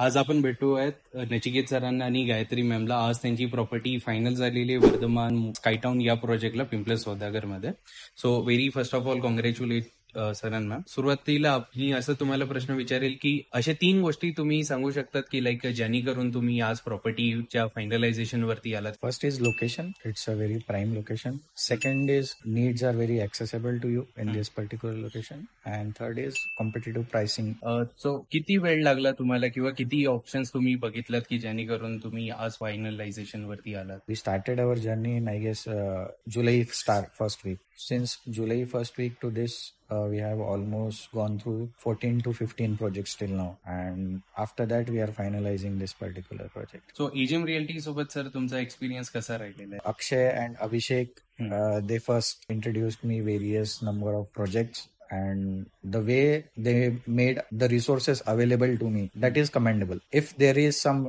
आज आपण भेटू आहेत नचिकेत सरांना आणि गायत्री मॅमला. आज त्यांची प्रॉपर्टी फायनल झालेली आहे वर्धमान स्कायटाउन या प्रोजेक्टला पिंपळे सौदागरमध्ये. So very first of all congratulate सरांना. सुरुवातीला मी असं तुम्हाला प्रश्न विचारेल की अशा 3 गोष्टी तुम्ही सांगू शकतात की लाईक ज्याने करून तुम्ही आज प्रॉपर्टीच्या फायनलायझेशन वरती आलात. First is location. It's a very prime location. Second is needs are very accessible to you in this particular location. And third is competitive pricing. सो किती वेळ लागला तुम्हाला किंवा किती ऑप्शन्स तुम्ही बघितलात की ज्याने करून तुम्ही आज फायनलायझेशन वरती आलात? We started our journey in, I guess, July first week. Since July first week to this, we have almost gone through 14 to 15 projects till now. And after that, we are finalizing this particular project. So AGM realty सोबत sir तुमचा experience कसा राहिलेला आहे? Akshay and Abhishek, they first introduced me various number of projects. And the way they made the resources available to me, that is commendable. If there is some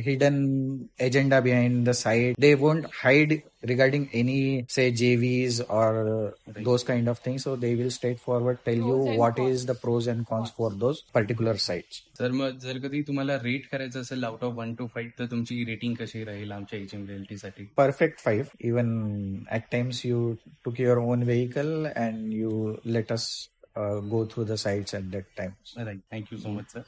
hidden agenda behind the site, they won't hide regarding any, say, JVs or those kind of things. So they will straightforward tell you what is the pros and cons for those particular sites. Sir मग जर कधी तुम्हाला rate करायचं असेल out of 1 to 5 तर तुमची rating कशी राहील आमच्या AGM रिअल्टीसाठी? Perfect 5. Even at times you took your own vehicle and you let us go through the sites at that time. Right. Thank you so much, sir.